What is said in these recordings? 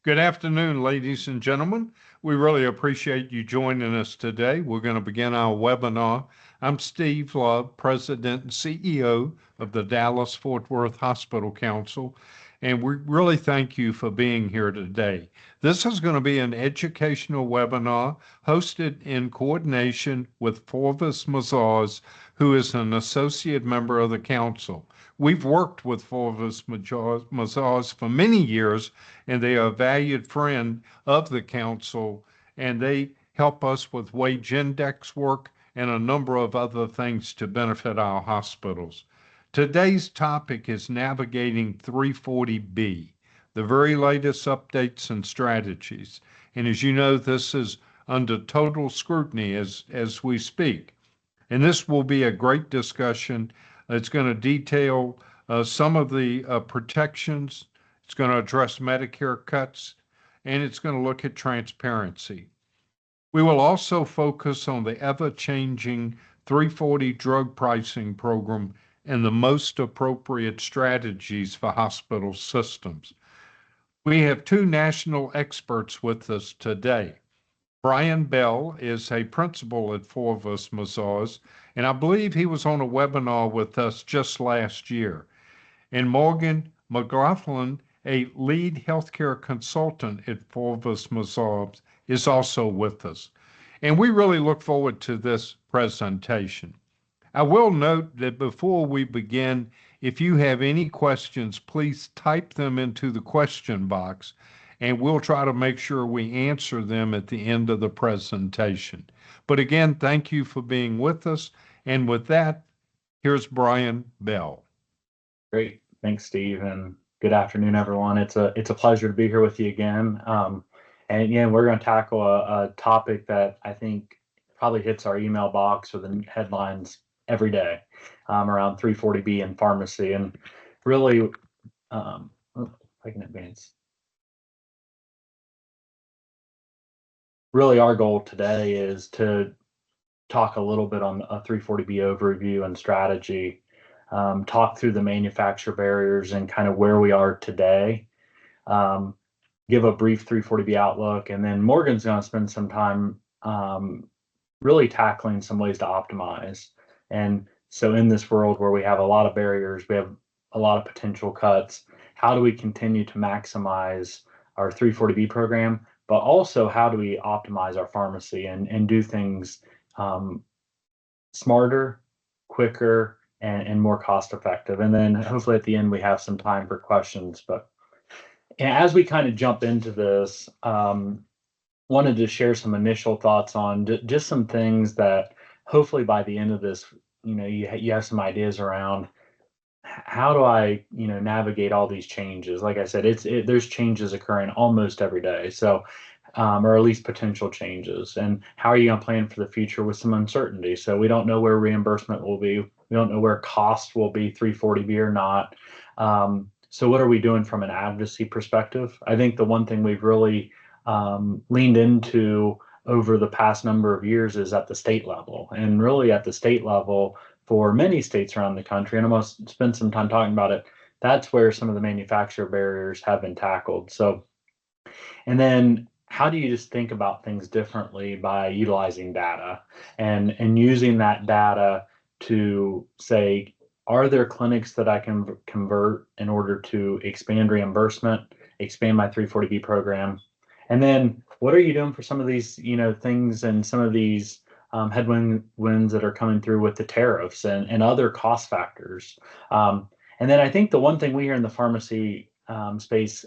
Good afternoon, ladies and gentlemen. We really appreciate you joining us today. We're going to begin our webinar. I'm Steve Love, President and CEO of the Dallas-Fort Worth Hospital Council, and we really thank you for being here today. This is going to be an educational webinar hosted in coordination with Forvis Mazars, who is an associate member of the council. We've worked with Forvis Mazars for many years, and they are a valued friend of the council, and they help us with wage index work and a number of other things to benefit our hospitals. Today's topic is navigating 340B, the very latest updates and strategies. And as you know, this is under total scrutiny as we speak. And this will be a great discussion. It's going to detail some of the protections. It's going to address Medicare cuts, and it's going to look at transparency. We will also focus on the ever-changing 340 drug pricing program and the most appropriate strategies for hospital systems. We have two national experts with us today. Brian Bell is a principal at Forvis Mazars, and I believe he was on a webinar with us just last year. And Morgan McGlothlin, a lead healthcare consultant at Forvis Mazars, is also with us. And we really look forward to this presentation. I will note that before we begin, if you have any questions, please type them into the question box, and we'll try to make sure we answer them at the end of the presentation. But again, thank you for being with us. And with that, here's Brian Bell. Great. Thanks, Steve, and good afternoon, everyone. It's a pleasure to be here with you again. And again, we're going to tackle a topic that I think probably hits our email box or the headlines every day around 340B and pharmacy. And really, if I can advance. Really, our goal today is to talk a little bit on a 340B overview and strategy, talk through the manufacturer barriers and kind of where we are today, give a brief 340B outlook, and then Morgan's going to spend some time really tackling some ways to optimize. And so in this world where we have a lot of barriers, we have a lot of potential cuts, how do we continue to maximize our 340B program, but also how do we optimize our pharmacy and do things smarter, quicker, and more cost effective. And then hopefully at the end we have some time for questions. But as we kind of jump into this, wanted to share some initial thoughts on just some things that hopefully by the end of this, you have some ideas around how do I, navigate all these changes. Like I said, there's changes occurring almost every day. So, or at least potential changes. And how are you going to plan for the future with some uncertainty? So we don't know where reimbursement will be. We don't know where cost will be 340B or not. So what are we doing from an advocacy perspective? I think the one thing we've really leaned into over the past number of years is at the state level. And really at the state level, for many states around the country, and I'm going to spend some time talking about it, that's where some of the manufacturer barriers have been tackled. So, and then how do you just think about things differently by utilizing data and using that data to say, are there clinics that I can convert in order to expand reimbursement, expand my 340B program? And then what are you doing for some of these, things and some of these headwinds that are coming through with the tariffs and other cost factors? And then I think the one thing we hear in the pharmacy space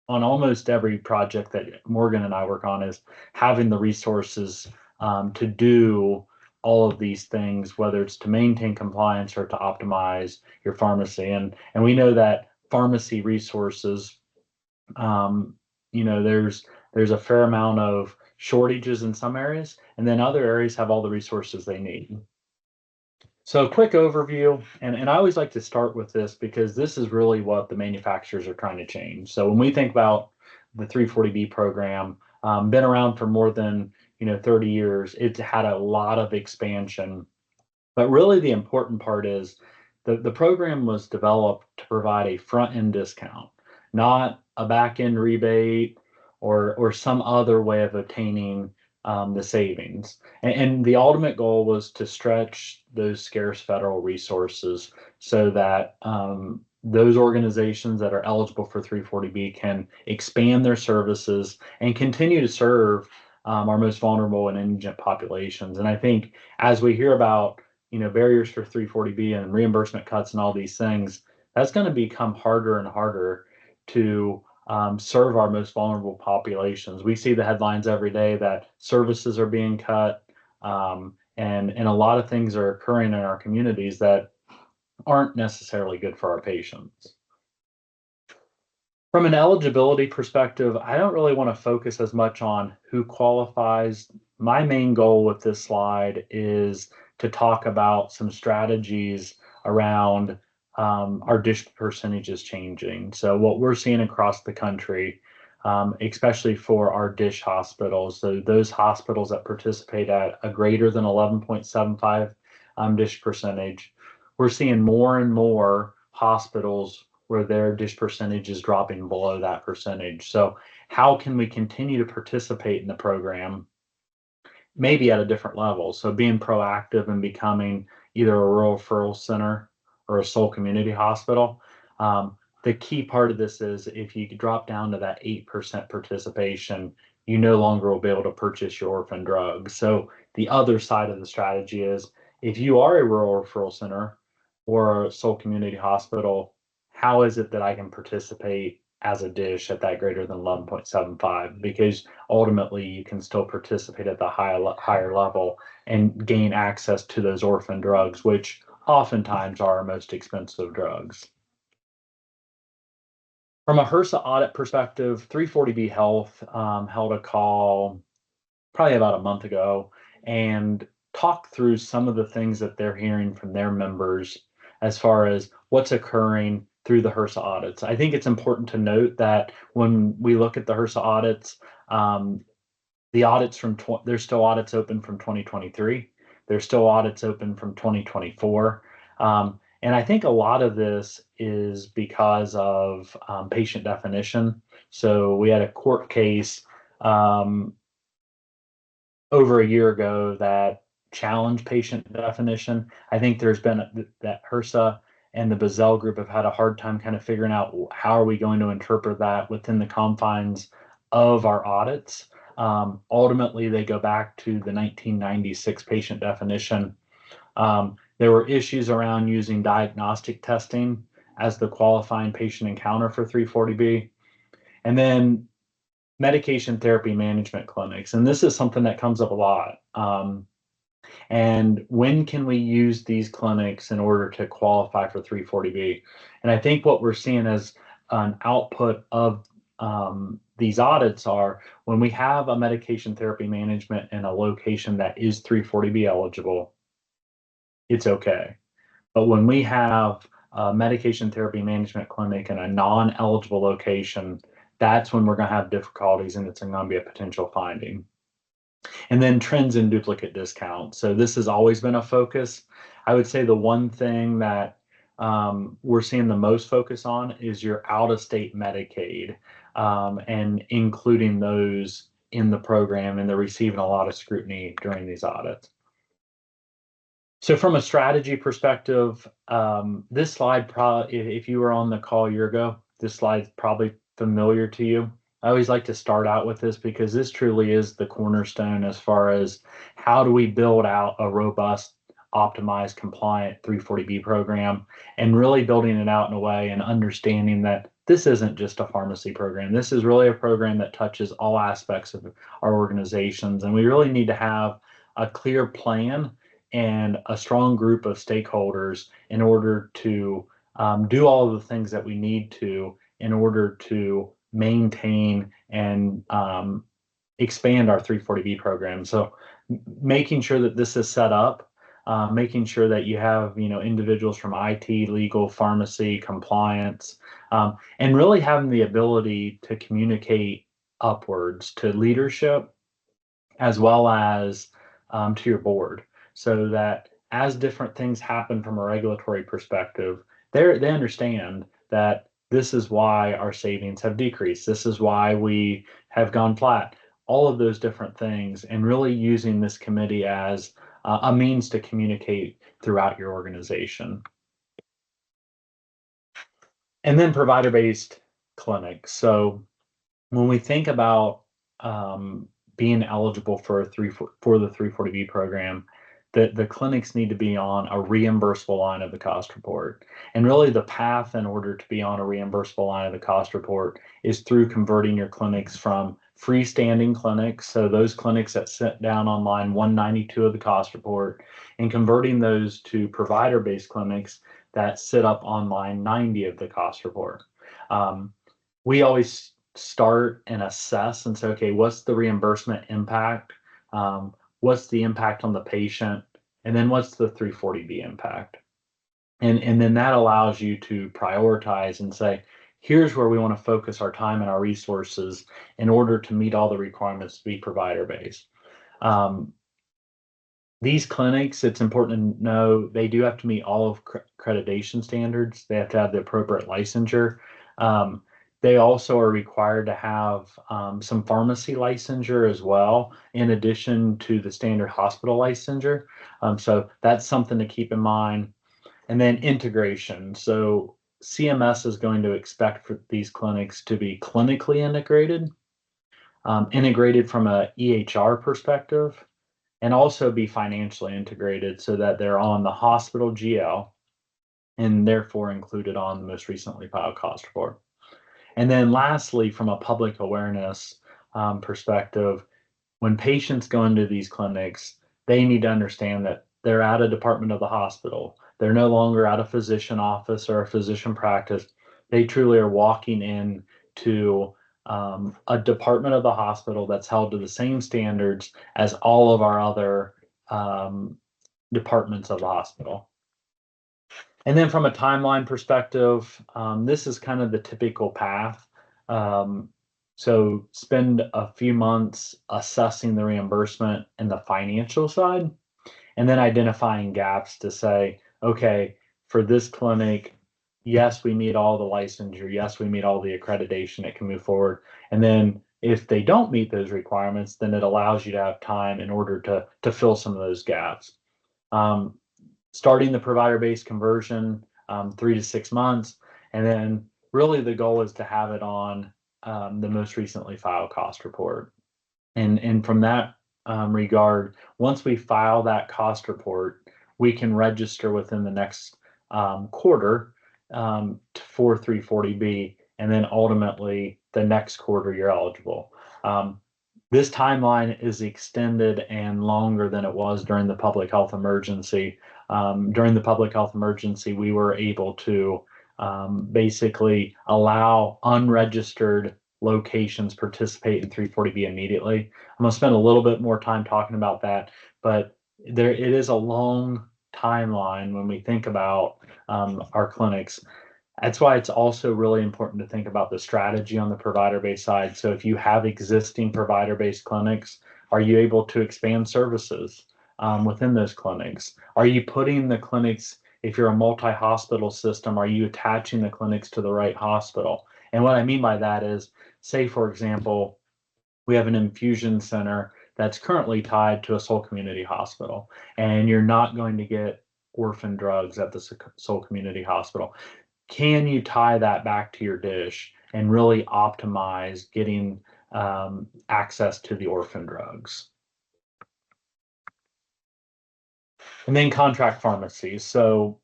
on almost every project that Morgan and I work on is having the resources to do all of these things, whether it's to maintain compliance or to optimize your pharmacy. And we know that pharmacy resources, there's a fair amount of shortages in some areas, and then other areas have all the resources they need. So a quick overview, and I always like to start with this because this is really what the manufacturers are trying to change. So when we think about the 340B program, been around for more than 30 years, it's had a lot of expansion. But really the important part is the program was developed to provide a front-end discount, not a back end rebate or some other way of obtaining the savings. And the ultimate goal was to stretch those scarce federal resources so that those organizations that are eligible for 340B can expand their services and continue to serve our most vulnerable and indigent populations. And I think as we hear about, barriers for 340B and reimbursement cuts and all these things, that's going to become harder and harder to serve our most vulnerable populations. We see the headlines every day that services are being cut, and a lot of things are occurring in our communities that aren't necessarily good for our patients. From an eligibility perspective, I don't really want to focus as much on who qualifies. My main goal with this slide is to talk about some strategies around our DISH percentages changing. So what we're seeing across the country, especially for our DISH hospitals, so those hospitals that participate at a greater than 11.75 DISH percentage, we're seeing more and more hospitals where their DISH percentage is dropping below that percentage. So how can we continue to participate in the program, maybe at a different level? So being proactive and becoming either a rural referral center or a sole community hospital. The key part of this is if you drop down to that 8% participation, you no longer will be able to purchase your orphan drugs. So the other side of the strategy is if you are a rural referral center or a sole community hospital, how is it that I can participate as a DISH at that greater than 11.75? Because ultimately you can still participate at the higher level and gain access to those orphan drugs, which oftentimes are our most expensive drugs. From a HRSA audit perspective, 340B Health held a call probably about a month ago and talked through some of the things that they're hearing from their members as far as what's occurring through the HRSA audits. I think it's important to note that when we look at the HRSA audits, the audits from there's still audits open from 2023. There's still audits open from 2024. And I think a lot of this is because of patient definition. So we had a court case over a year ago that challenged patient definition. I think there's been that HRSA and the Bazell group have had a hard time kind of figuring out how are we going to interpret that within the confines of our audits. Ultimately, they go back to the 1996 patient definition. There were issues around using diagnostic testing as the qualifying patient encounter for 340B. And then medication therapy management clinics. And this is something that comes up a lot. And when can we use these clinics in order to qualify for 340B? And I think what we're seeing as an output of these audits are when we have a medication therapy management in a location that is 340B eligible, it's okay. But when we have a medication therapy management clinic in a non-eligible location, that's when we're going to have difficulties and it's going to be a potential finding. And then trends in duplicate discounts. So this has always been a focus. I would say the one thing that we're seeing the most focus on is your out-of-state Medicaid and including those in the program, and they're receiving a lot of scrutiny during these audits. So from a strategy perspective, this slide, if you were on the call a year ago, this slide's probably familiar to you. I always like to start out with this because this truly is the cornerstone as far as how do we build out a robust, optimized, compliant 340B program, and really building it out in a way and understanding that this isn't just a pharmacy program. This is really a program that touches all aspects of our organizations, and we really need to have a clear plan and a strong group of stakeholders in order to do all of the things that we need to in order to maintain and expand our 340B program. So making sure that this is set up, making sure that you have individuals from IT, legal, pharmacy, compliance, and really having the ability to communicate upwards to leadership as well as to your board, so that as different things happen from a regulatory perspective, they understand that this is why our savings have decreased. This is why we have gone flat. All of those different things, and really using this committee as a means to communicate throughout your organization. And then provider-based clinics. So when we think about being eligible for the 340B program, the clinics need to be on a reimbursable line of the cost report. And really the path in order to be on a reimbursable line of the cost report is through converting your clinics from freestanding clinics, so those clinics that sit down on line 192 of the cost report, and converting those to provider-based clinics that sit up on line 90 of the cost report. We always start and assess and say, okay, what's the reimbursement impact? What's the impact on the patient? And then what's the 340B impact? And then that allows you to prioritize and say, here's where we want to focus our time and our resources in order to meet all the requirements to be provider-based. These clinics, it's important to know, they do have to meet all of accreditation standards. They have to have the appropriate licensure. They also are required to have some pharmacy licensure as well, in addition to the standard hospital licensure. So that's something to keep in mind. And then integration. So CMS is going to expect for these clinics to be clinically integrated, integrated from a EHR perspective, and also be financially integrated so that they're on the hospital GL and therefore included on the most recently filed cost report. And then lastly, from a public awareness perspective, when patients go into these clinics, they need to understand that they're at a department of the hospital. They're no longer at a physician office or a physician practice. They truly are walking in to a department of the hospital that's held to the same standards as all of our other departments of the hospital. And then from a timeline perspective, this is kind of the typical path. So spend a few months assessing the reimbursement and the financial side, and then identifying gaps to say, okay, for this clinic, yes, we meet all the licensure. Yes, we meet all the accreditation. It can move forward. And then if they don't meet those requirements, then it allows you to have time in order to fill some of those gaps. Starting the provider-based conversion, 3 to 6 months. And then really the goal is to have it on the most recently filed cost report. And from that regard, once we file that cost report, we can register within the next quarter for 340B, and then ultimately the next quarter you're eligible. This timeline is extended and longer than it was during the public health emergency. During the public health emergency, we were able to basically allow unregistered locations participate in 340B immediately. I'm going to spend a little bit more time talking about that, but it is a long timeline when we think about our clinics. That's why it's also really important to think about the strategy on the provider-based side. So if you have existing provider-based clinics, are you able to expand services within those clinics? Are you putting the clinics, if you're a multi-hospital system, are you attaching the clinics to the right hospital? And what I mean by that is, say, for example, we have an infusion center that's currently tied to a Soul Community Hospital, and you're not going to get orphan drugs at the Soul Community Hospital. Can you tie that back to your dish and really optimize getting access to the orphan drugs? And then contract pharmacies. So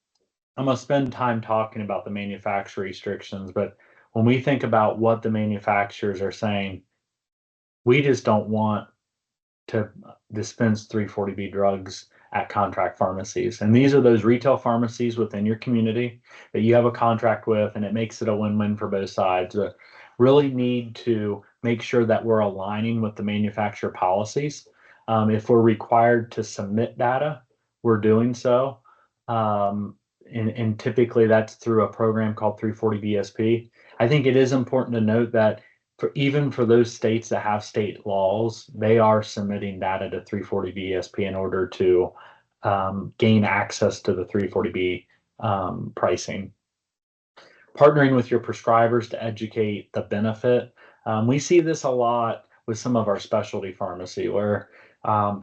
I'm going to spend time talking about the manufacturer restrictions, but when we think about what the manufacturers are saying, we just don't want to dispense 340B drugs at contract pharmacies. And these are those retail pharmacies within your community that you have a contract with, and it makes it a win-win for both sides. Really need to make sure that we're aligning with the manufacturer policies. If we're required to submit data, we're doing so. And typically that's through a program called 340BSP. I think it is important to note that even for those states that have state laws, they are submitting data to 340BSP in order to gain access to the 340B pricing. Partnering with your prescribers to educate the benefit. We see this a lot with some of our specialty pharmacy where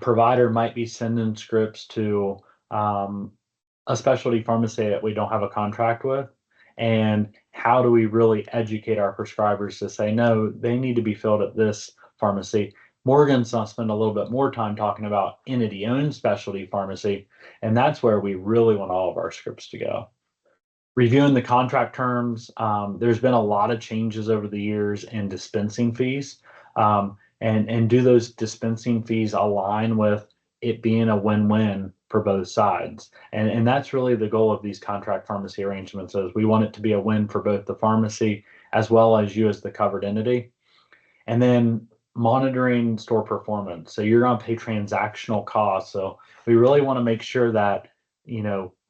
provider might be sending scripts to a specialty pharmacy that we don't have a contract with. And how do we really educate our prescribers to say, no, they need to be filled at this pharmacy? Morgan's going to spend a little bit more time talking about entity-owned specialty pharmacy, and that's where we really want all of our scripts to go. Reviewing the contract terms, there's been a lot of changes over the years in dispensing fees. And do those dispensing fees align with it being a win-win for both sides? And that's really the goal of these contract pharmacy arrangements is we want it to be a win for both the pharmacy as well as you as the covered entity. And then monitoring store performance. So you're going to pay transactional costs. So we really want to make sure that,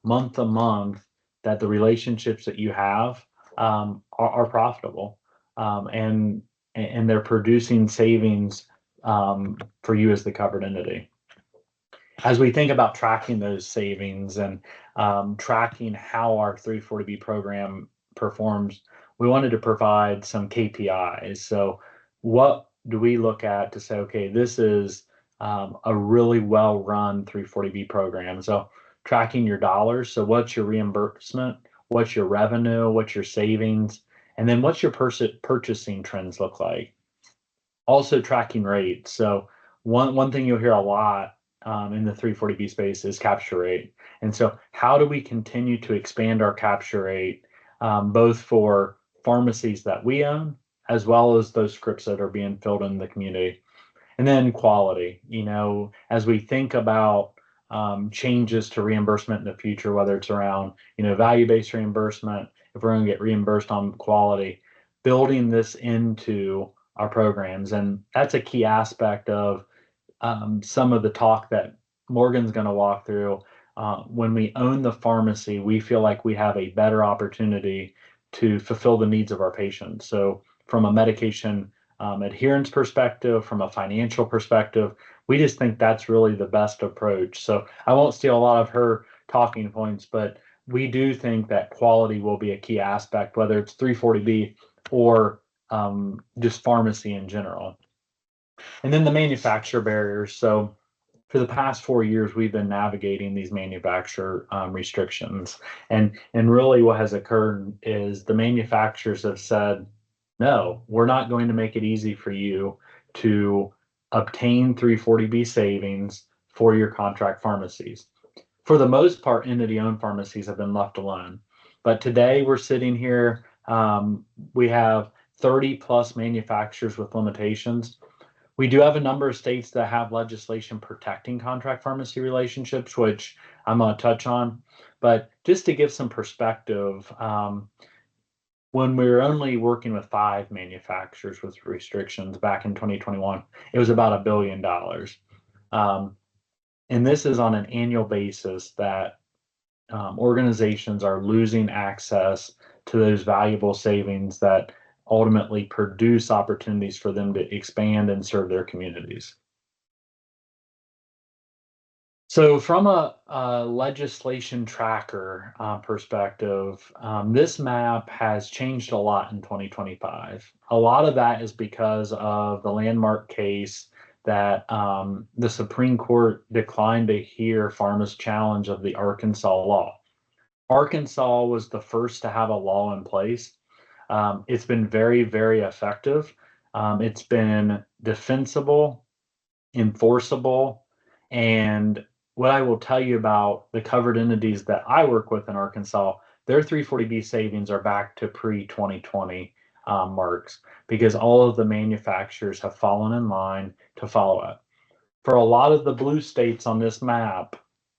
month to month, that the relationships that you have are profitable and they're producing savings for you as the covered entity. As we think about tracking those savings and tracking how our 340B program performs, we wanted to provide some KPIs. So what do we look at to say, okay, this is a really well-run 340B program? So tracking your dollars. So what's your reimbursement? What's your revenue? What's your savings? And then what's your purchasing trends look like? Also tracking rates. So one thing you'll hear a lot in the 340B space is capture rate. And so how do we continue to expand our capture rate, both for pharmacies that we own, as well as those scripts that are being filled in the community? And then quality, as we think about changes to reimbursement in the future, whether it's around, value-based reimbursement, if we're going to get reimbursed on quality, building this into our programs. And that's a key aspect of some of the talk that Morgan's going to walk through. When we own the pharmacy, we feel like we have a better opportunity to fulfill the needs of our patients. So from a medication adherence perspective, from a financial perspective, we just think that's really the best approach. So I won't steal a lot of her talking points, but we do think that quality will be a key aspect, whether it's 340B or just pharmacy in general. And then the manufacturer barriers. So for the past 4 years, we've been navigating these manufacturer restrictions. And really what has occurred is the manufacturers have said, no, we're not going to make it easy for you to obtain 340B savings for your contract pharmacies. For the most part, entity-owned pharmacies have been left alone. But today we're sitting here, we have 30 plus manufacturers with limitations. We do have a number of states that have legislation protecting contract pharmacy relationships, which I'm going to touch on. But just to give some perspective, when we were only working with 5 manufacturers with restrictions back in 2021, it was about $1 billion. And this is on an annual basis that organizations are losing access to those valuable savings that ultimately produce opportunities for them to expand and serve their communities. So from a legislation tracker perspective, this map has changed a lot in 2025. A lot of that is because of the landmark case that the Supreme Court declined to hear pharma's challenge of the Arkansas law. Arkansas was the first to have a law in place. It's been very, very effective. It's been defensible, enforceable, and what I will tell you about the covered entities that I work with in Arkansas, their 340B savings are back to pre-2020 marks because all of the manufacturers have fallen in line to follow it. For a lot of the blue states on this map,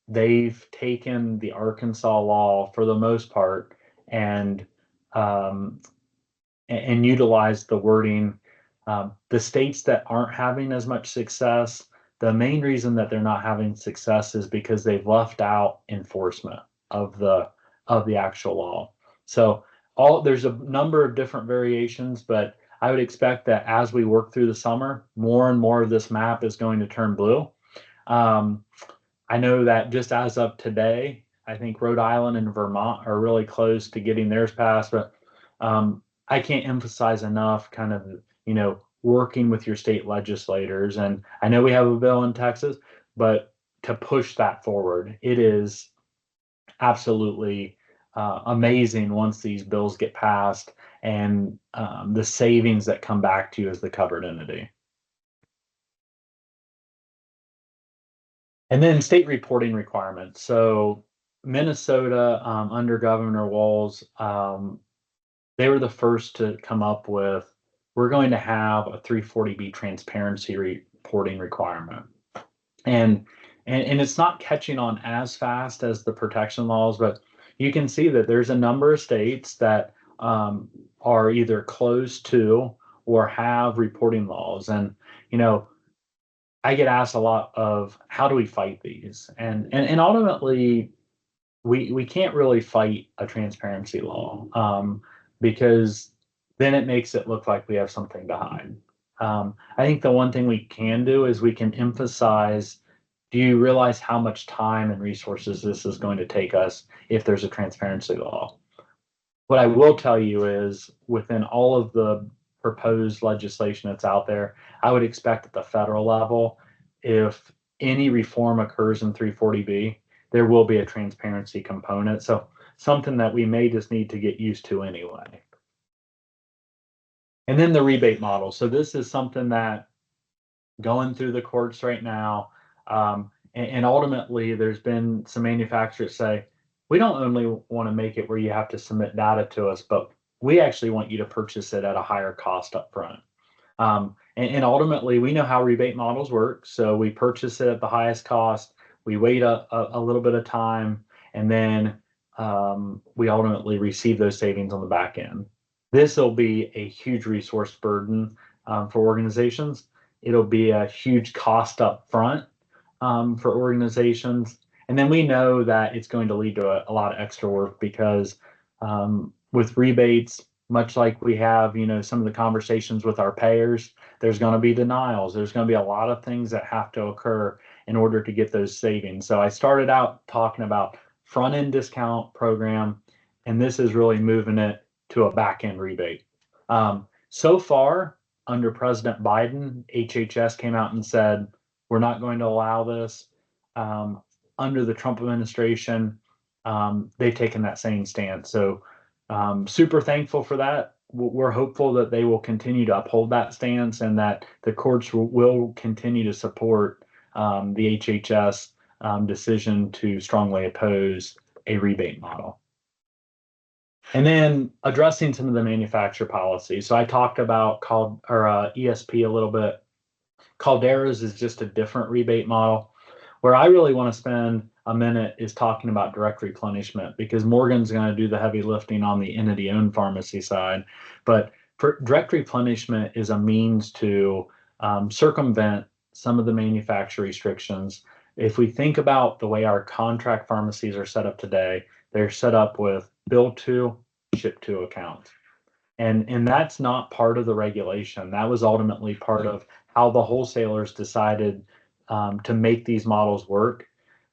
they've taken the Arkansas law for the most part and utilized the wording. The states that aren't having as much success, the main reason that they're not having success is because they've left out enforcement of the actual law. So there's a number of different variations, but I would expect that as we work through the summer, more and more of this map is going to turn blue. I know that just as of today, I think Rhode Island and Vermont are really close to getting theirs passed, but I can't emphasize enough kind of, working with your state legislators. And I know we have a bill in Texas, but to push that forward, it is absolutely amazing once these bills get passed and the savings that come back to you as the covered entity. And then state reporting requirements. So Minnesota, under Governor Walz, they were the first to come up with, we're going to have a 340B transparency reporting requirement. And it's not catching on as fast as the protection laws, but you can see that there's a number of states that are either close to or have reporting laws. And, I get asked a lot of how do we fight these? And ultimately, we can't really fight a transparency law because then it makes it look like we have something to hide. I think the one thing we can do is we can emphasize, do you realize how much time and resources this is going to take us if there's a transparency law? What I will tell you is within all of the proposed legislation that's out there, I would expect at the federal level, if any reform occurs in 340B, there will be a transparency component. So something that we may just need to get used to anyway. And then the rebate model. So this is something that going through the courts right now, and ultimately there's been some manufacturers say, we don't only want to make it where you have to submit data to us, but we actually want you to purchase it at a higher cost up front. And ultimately, we know how rebate models work. So we purchase it at the highest cost, we wait a little bit of time, and then we ultimately receive those savings on the back end. This will be a huge resource burden for organizations. It'll be a huge cost up front for organizations. And then we know that it's going to lead to a lot of extra work because with rebates, much like we have, some of the conversations with our payers, there's going to be denials. There's going to be a lot of things that have to occur in order to get those savings. So I started out talking about front end discount program, and this is really moving it to a back end rebate. So far, under President Biden, HHS came out and said, we're not going to allow this. Under the Trump administration, they've taken that same stance. So super thankful for that. We're hopeful that they will continue to uphold that stance and that the courts will continue to support the HHS decision to strongly oppose a rebate model. And then addressing some of the manufacturer policy. So I talked about ESP a little bit. Caldera's is just a different rebate model. Where I really want to spend a minute is talking about direct replenishment, because Morgan's going to do the heavy lifting on the entity-owned pharmacy side. But for direct replenishment is a means to circumvent some of the manufacturer restrictions. If we think about the way our contract pharmacies are set up today, they're set up with bill to, ship to accounts. And that's not part of the regulation. That was ultimately part of how the wholesalers decided to make these models work.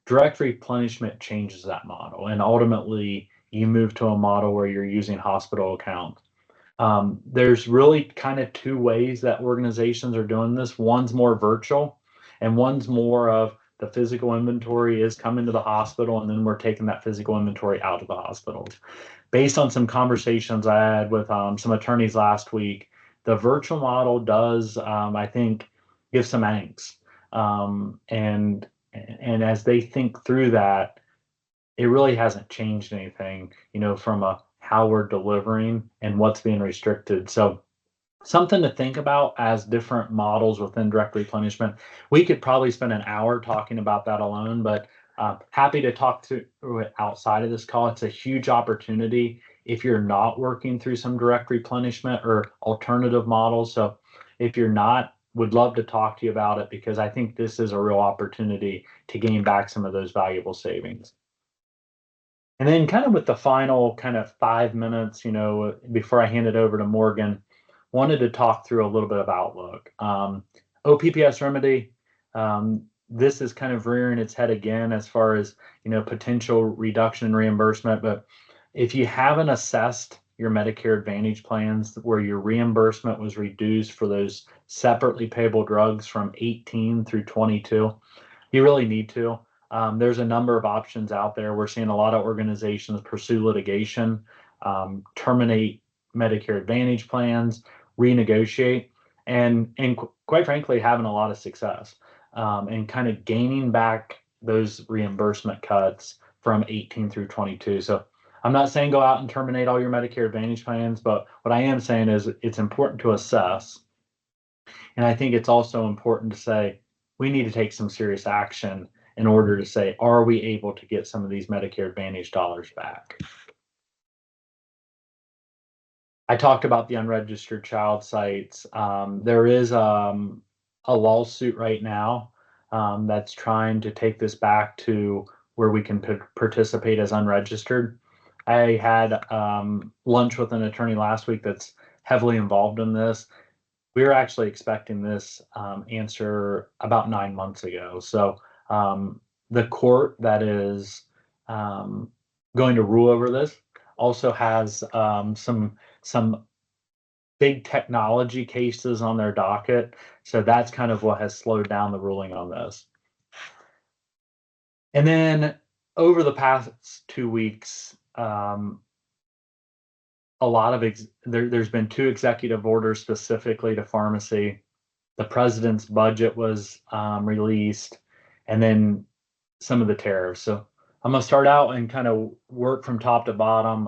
Direct replenishment changes that model, and ultimately you move to a model where you're using hospital accounts. There's really kind of two ways that organizations are doing this. One's more virtual, and one's more of the physical inventory is coming to the hospital, and then we're taking that physical inventory out of the hospitals. Based on some conversations I had with some attorneys last week, the virtual model does, I think, give some angst. And as they think through that, it really hasn't changed anything, from how we're delivering and what's being restricted. So something to think about as different models within direct replenishment. We could probably spend an hour talking about that alone, but happy to talk through it outside of this call. It's a huge opportunity if you're not working through some direct replenishment or alternative models. So if you're not, would love to talk to you about it, because I think this is a real opportunity to gain back some of those valuable savings. And then kind of with the final kind of 5 minutes, before I hand it over to Morgan, wanted to talk through a little bit of outlook. OPPS remedy, this is kind of rearing its head again as far as, potential reduction in reimbursement. But if you haven't assessed your Medicare Advantage plans where your reimbursement was reduced for those separately payable drugs from 18 through 22. You really need to. There's a number of options out there. We're seeing a lot of organizations pursue litigation, terminate Medicare Advantage plans, renegotiate, and quite frankly, having a lot of success, and kind of gaining back those reimbursement cuts from 18 through 22. So I'm not saying go out and terminate all your Medicare Advantage plans, but what I am saying is it's important to assess. And I think it's also important to say we need to take some serious action in order to say, are we able to get some of these Medicare Advantage dollars back? I talked about the unregistered child sites. There is a lawsuit right now that's trying to take this back to where we can participate as unregistered. I had lunch with an attorney last week that's heavily involved in this. We were actually expecting this answer about 9 months ago. So the court that is going to rule over this also has some big technology cases on their docket. So that's kind of what has slowed down the ruling on this. And then over the past 2 weeks, a lot of there's been 2 executive orders specifically to pharmacy. The president's budget was released, and then some of the tariffs. So I'm going to start out and kind of work from top to bottom.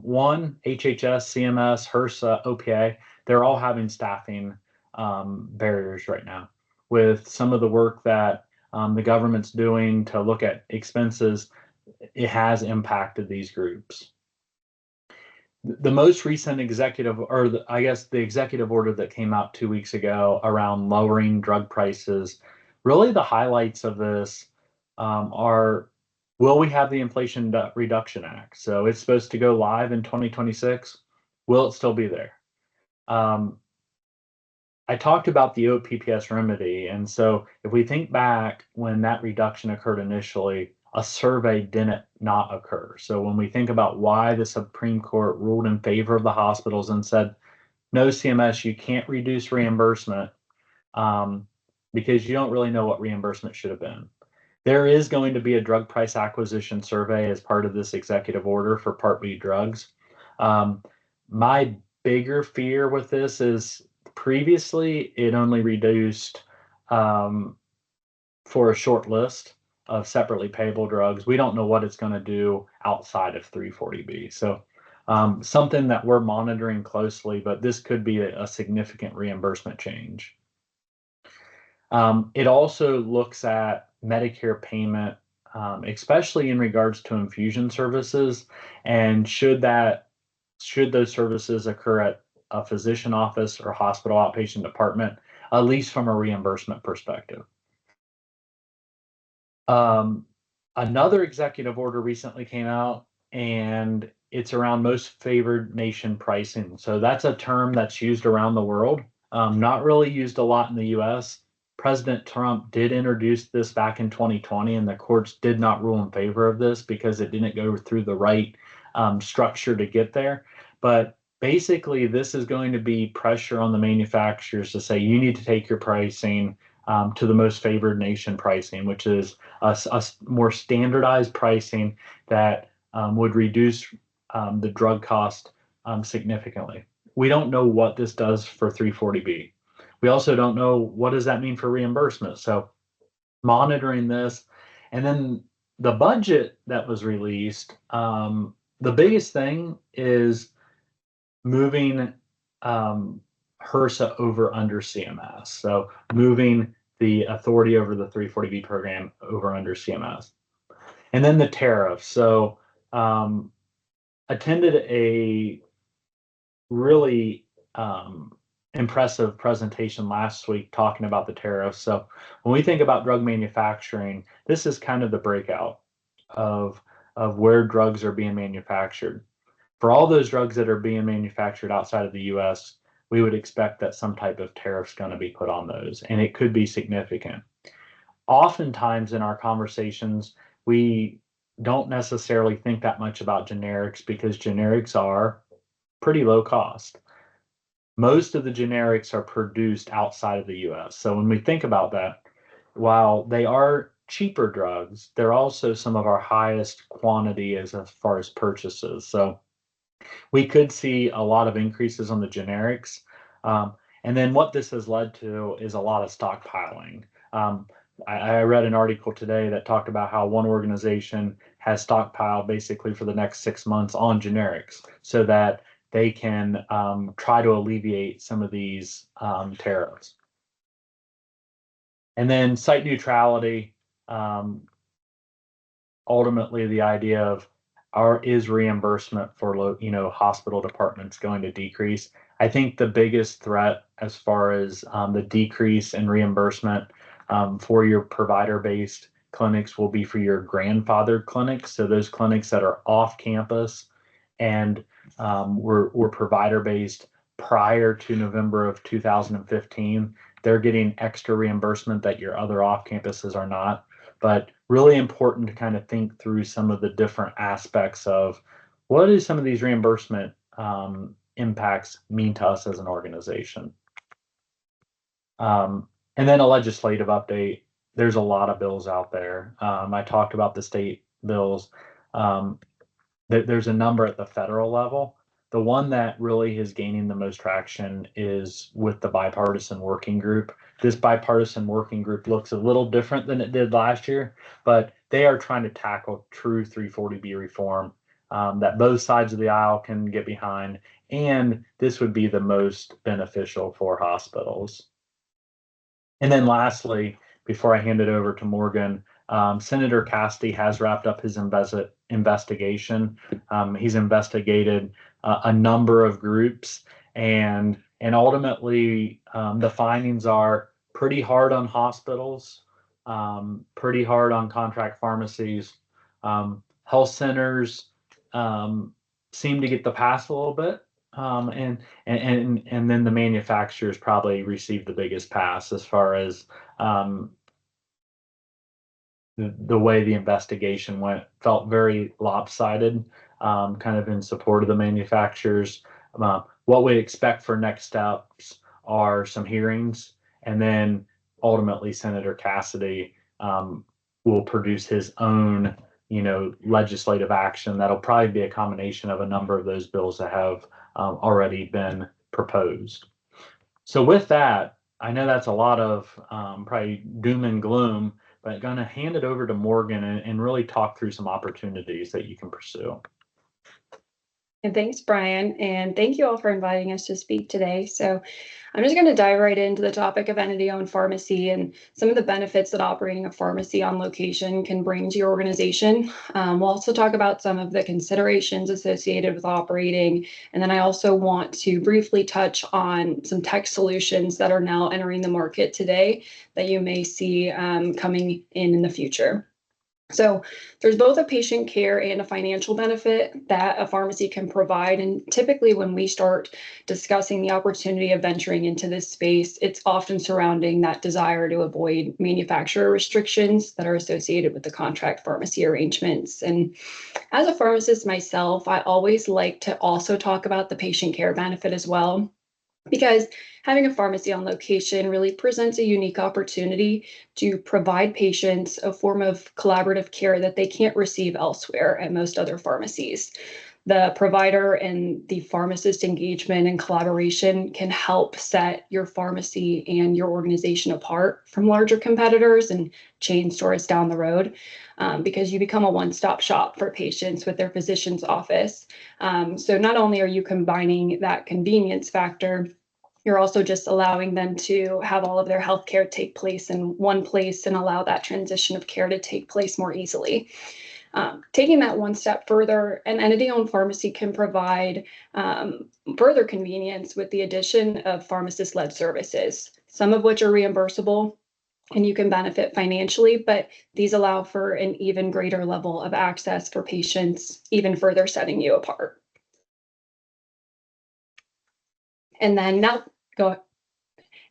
One, HHS, CMS, HRSA, OPA, they're all having staffing barriers right now. With some of the work that the government's doing to look at expenses, it has impacted these groups. The most recent executive, or the executive order that came out 2 weeks ago around lowering drug prices, really the highlights of this are, will we have the Inflation Reduction Act? So it's supposed to go live in 2026. Will it still be there? I talked about the OPPS remedy. And so if we think back when that reduction occurred initially, a survey didn't not occur. So when we think about why the Supreme Court ruled in favor of the hospitals and said, no, CMS, you can't reduce reimbursement because you don't really know what reimbursement should have been. There is going to be a drug price acquisition survey as part of this executive order for Part B drugs. My bigger fear with this is previously it only reduced for a short list of separately payable drugs. We don't know what it's going to do outside of 340B. So something that we're monitoring closely, but this could be a significant reimbursement change. It also looks at Medicare payment, especially in regards to infusion services, and should those services occur at a physician office or hospital outpatient department, at least from a reimbursement perspective. Another executive order recently came out, and it's around most favored nation pricing. So that's a term that's used around the world, not really used a lot in the US. President Trump did introduce this back in 2020, and the courts did not rule in favor of this because it didn't go through the right structure to get there. But basically, this is going to be pressure on the manufacturers to say you need to take your pricing to the most favored nation pricing, which is a more standardized pricing that would reduce the drug cost significantly. We don't know what this does for 340B. We also don't know what does that mean for reimbursement. So monitoring this, and then the budget that was released, the biggest thing is moving HRSA over under CMS. So moving the authority over the 340B program over under CMS. And then the tariffs. So attended a really impressive presentation last week talking about the tariffs. So when we think about drug manufacturing, this is kind of the breakout of where drugs are being manufactured. For all those drugs that are being manufactured outside of the US, we would expect that some type of tariff's going to be put on those, and it could be significant. Oftentimes in our conversations, we don't necessarily think that much about generics because generics are pretty low cost. Most of the generics are produced outside of the US. So when we think about that, while they are cheaper drugs, they're also some of our highest quantity as far as purchases. So we could see a lot of increases on the generics. And then what this has led to is a lot of stockpiling. I read an article today that talked about how one organization has stockpiled basically for the next 6 months on generics so that they can try to alleviate some of these tariffs. And then site neutrality, ultimately the idea of is reimbursement for hospital departments going to decrease? I think the biggest threat as far as the decrease in reimbursement for your provider-based clinics will be for your grandfathered clinics. So those clinics that are off campus and were provider-based prior to November of 2015, they're getting extra reimbursement that your other off campuses are not. But really important to kind of think through some of the different aspects of what do some of these reimbursement impacts mean to us as an organization. And then a legislative update. There's a lot of bills out there. I talked about the state bills. There's a number at the federal level. The one that really is gaining the most traction is with the bipartisan working group. This bipartisan working group looks a little different than it did last year, but they are trying to tackle true 340B reform that both sides of the aisle can get behind, and this would be the most beneficial for hospitals. And then lastly, before I hand it over to Morgan, Senator Cassidy has wrapped up his investigation. He's investigated a number of groups, and ultimately the findings are pretty hard on hospitals, pretty hard on contract pharmacies. Health centers seem to get the pass a little bit. And then the manufacturers probably received the biggest pass as far as the way the investigation went. Felt very lopsided, kind of in support of the manufacturers. What we expect for next steps are some hearings, and then ultimately Senator Cassidy will produce his own legislative action that'll probably be a combination of a number of those bills that have already been proposed. So with that, I know that's a lot of probably doom and gloom, but I'm going to hand it over to Morgan and really talk through some opportunities that you can pursue. And thanks, Brian, and thank you all for inviting us to speak today. So I'm just going to dive right into the topic of entity-owned pharmacy and some of the benefits that operating a pharmacy on location can bring to your organization. We'll also talk about some of the considerations associated with operating, and then I also want to briefly touch on some tech solutions that are now entering the market today that you may see coming in the future. So there's both a patient care and a financial benefit that a pharmacy can provide. And typically when we start discussing the opportunity of venturing into this space, it's often surrounding that desire to avoid manufacturer restrictions that are associated with the contract pharmacy arrangements. And as a pharmacist myself, I always like to also talk about the patient care benefit as well, because having a pharmacy on location really presents a unique opportunity to provide patients a form of collaborative care that they can't receive elsewhere at most other pharmacies. The provider and the pharmacist engagement and collaboration can help set your pharmacy and your organization apart from larger competitors and chain stores down the road, because you become a one-stop shop for patients with their physician's office. So not only are you combining that convenience factor, you're also just allowing them to have all of their healthcare take place in one place and allow that transition of care to take place more easily. Taking that one step further, an entity-owned pharmacy can provide further convenience with the addition of pharmacist-led services, some of which are reimbursable and you can benefit financially, but these allow for an even greater level of access for patients, even further setting you apart. And then now, go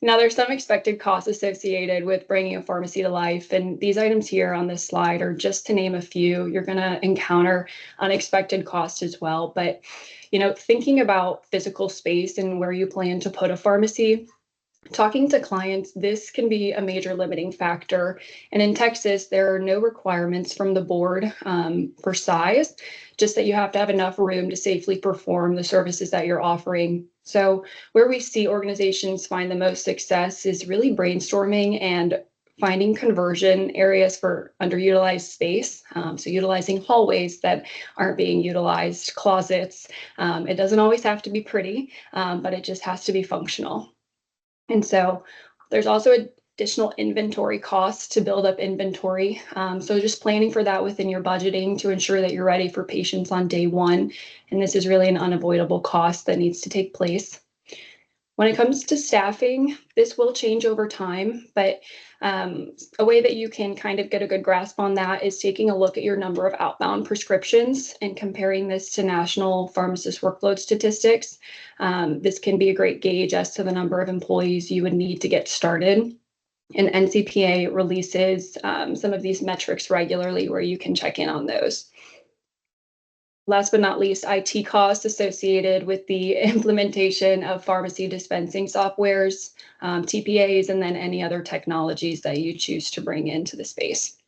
Now, there's some expected costs associated with bringing a pharmacy to life, and these items here on this slide are just to name a few. You're going to encounter unexpected costs as well, but thinking about physical space and where you plan to put a pharmacy, talking to clients, this can be a major limiting factor. And in Texas, there are no requirements from the board for size, just that you have to have enough room to safely perform the services that you're offering. So where we see organizations find the most success is really brainstorming and finding conversion areas for underutilized space. So utilizing hallways that aren't being utilized, closets. It doesn't always have to be pretty, but it just has to be functional. And so there's also additional inventory costs to build up inventory. So just planning for that within your budgeting to ensure that you're ready for patients on day one. And this is really an unavoidable cost that needs to take place. When it comes to staffing, this will change over time, but a way that you can kind of get a good grasp on that is taking a look at your number of outbound prescriptions and comparing this to national pharmacist workload statistics. This can be a great gauge as to the number of employees you would need to get started. And NCPA releases some of these metrics regularly where you can check in on those. Last but not least, IT costs associated with the implementation of pharmacy dispensing softwares, TPAs, and then any other technologies that you choose to bring into the space.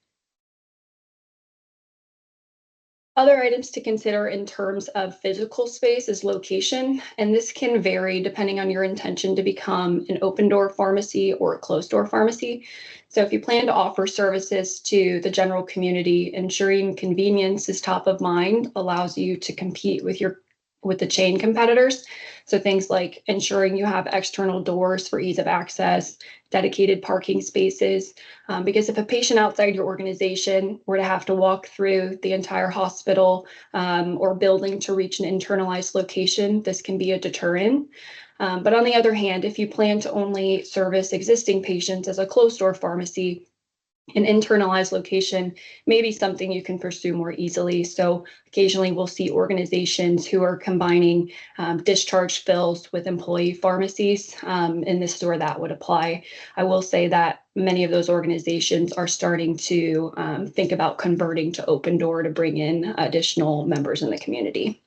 Other items to consider in terms of physical space is location, and this can vary depending on your intention to become an open door pharmacy or a closed door pharmacy. So if you plan to offer services to the general community, ensuring convenience is top of mind allows you to compete with the chain competitors. So things like ensuring you have external doors for ease of access, dedicated parking spaces, because if a patient outside your organization were to have to walk through the entire hospital or building to reach an internalized location, this can be a deterrent. But on the other hand, if you plan to only service existing patients as a closed-door pharmacy, an internalized location may be something you can pursue more easily. So occasionally we'll see organizations who are combining discharge fills with employee pharmacies, and this is where that would apply. I will say that many of those organizations are starting to think about converting to open door to bring in additional members in the community.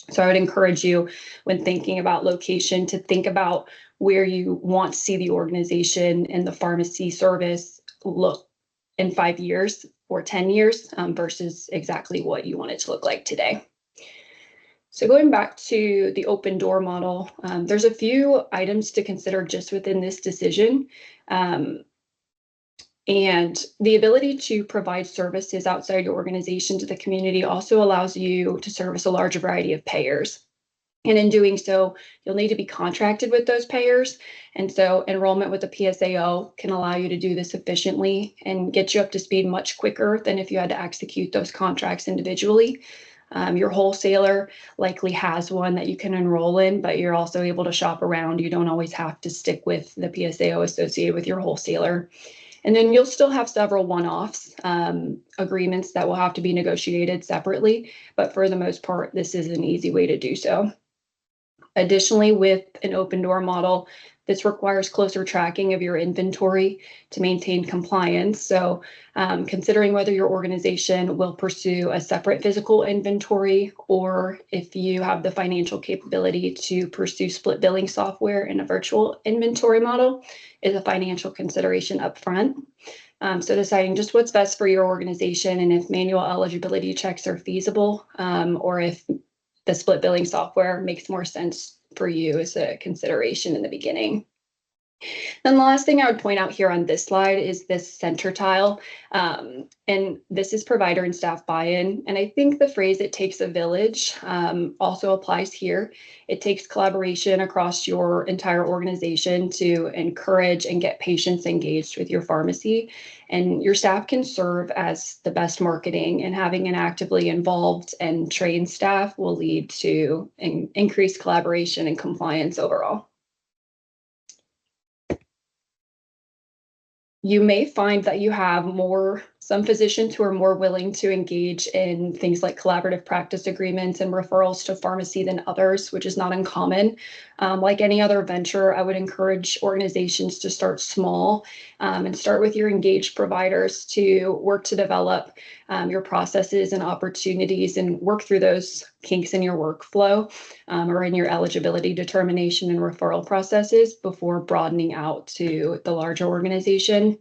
So I would encourage you, when thinking about location, to think about where you want to see the organization and the pharmacy service look in 5 years or 10 years versus exactly what you want it to look like today. So going back to the open door model, there's a few items to consider just within this decision. And the ability to provide services outside your organization to the community also allows you to service a larger variety of payers. And in doing so, you'll need to be contracted with those payers. And so enrollment with the PSAO can allow you to do this efficiently and get you up to speed much quicker than if you had to execute those contracts individually. Your wholesaler likely has one that you can enroll in, but you're also able to shop around. You don't always have to stick with the PSAO associated with your wholesaler. And then you'll still have several one-offs agreements that will have to be negotiated separately, but for the most part, this is an easy way to do so. Additionally, with an open door model, this requires closer tracking of your inventory to maintain compliance. So considering whether your organization will pursue a separate physical inventory or if you have the financial capability to pursue split billing software in a virtual inventory model is a financial consideration upfront. So deciding just what's best for your organization and if manual eligibility checks are feasible or if the split billing software makes more sense for you as a consideration in the beginning. Then the last thing I would point out here on this slide is this center tile. And this is provider and staff buy-in. And I think the phrase "it takes a village" also applies here. It takes collaboration across your entire organization to encourage and get patients engaged with your pharmacy. And your staff can serve as the best marketing, and having an actively involved and trained staff will lead to increased collaboration and compliance overall. You may find that you have more some physicians who are more willing to engage in things like collaborative practice agreements and referrals to pharmacy than others, which is not uncommon. Like any other venture, I would encourage organizations to start small and start with your engaged providers to work to develop your processes and opportunities and work through those kinks in your workflow or in your eligibility determination and referral processes before broadening out to the larger organization.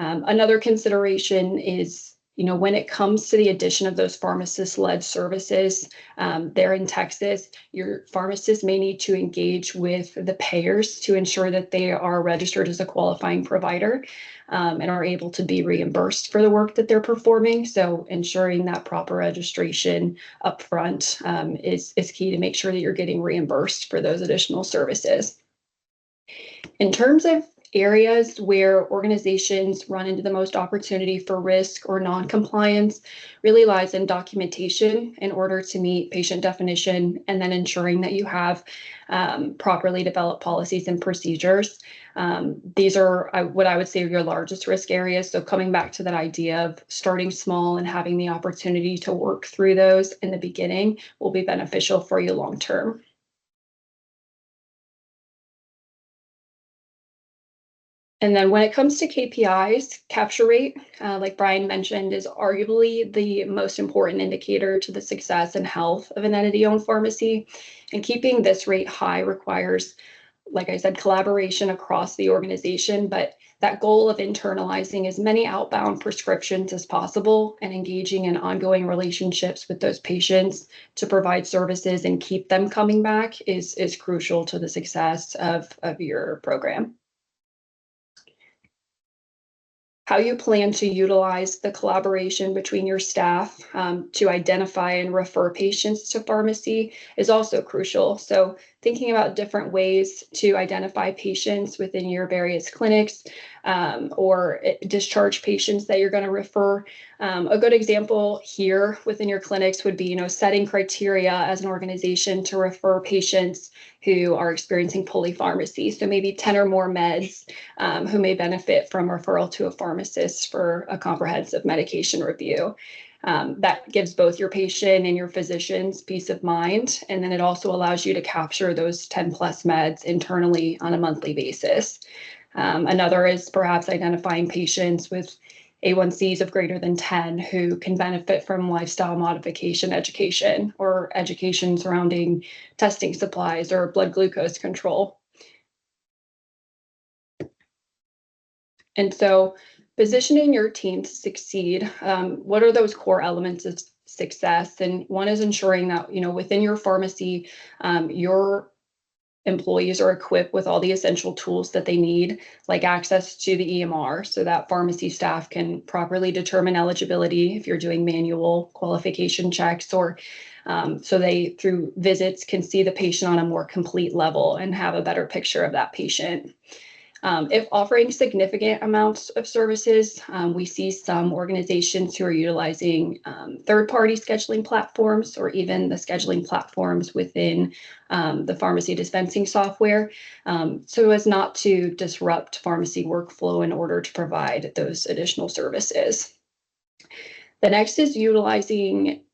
Another consideration is, when it comes to the addition of those pharmacist-led services there in Texas, your pharmacist may need to engage with the payers to ensure that they are registered as a qualifying provider and are able to be reimbursed for the work that they're performing. So ensuring that proper registration upfront is key to make sure that you're getting reimbursed for those additional services. In terms of areas where organizations run into the most opportunity for risk or non-compliance really lies in documentation in order to meet patient definition, and then ensuring that you have properly developed policies and procedures. These are what I would say are your largest risk areas. So coming back to that idea of starting small and having the opportunity to work through those in the beginning will be beneficial for you long term. And then when it comes to KPIs, capture rate, like Brian mentioned, is arguably the most important indicator to the success and health of an entity-owned pharmacy. And keeping this rate high requires, like I said, collaboration across the organization, but that goal of internalizing as many outbound prescriptions as possible and engaging in ongoing relationships with those patients to provide services and keep them coming back is crucial to the success of your program. How you plan to utilize the collaboration between your staff to identify and refer patients to pharmacy is also crucial. So thinking about different ways to identify patients within your various clinics or discharge patients that you're going to refer. A good example here within your clinics would be, setting criteria as an organization to refer patients who are experiencing polypharmacy. So maybe 10 or more meds who may benefit from referral to a pharmacist for a comprehensive medication review. That gives both your patient and your physicians peace of mind. And then it also allows you to capture those 10 plus meds internally on a monthly basis. Another is perhaps identifying patients with A1Cs of greater than 10 who can benefit from lifestyle modification education or education surrounding testing supplies or blood glucose control. And so positioning your team to succeed, what are those core elements of success? And one is ensuring that, within your pharmacy, your employees are equipped with all the essential tools that they need, like access to the EMR, so that pharmacy staff can properly determine eligibility if you're doing manual qualification checks, or so they, through visits, can see the patient on a more complete level and have a better picture of that patient. If offering significant amounts of services, we see some organizations who are utilizing third-party scheduling platforms or even the scheduling platforms within the pharmacy dispensing software, so as not to disrupt pharmacy workflow in order to provide those additional services. The next is utilizing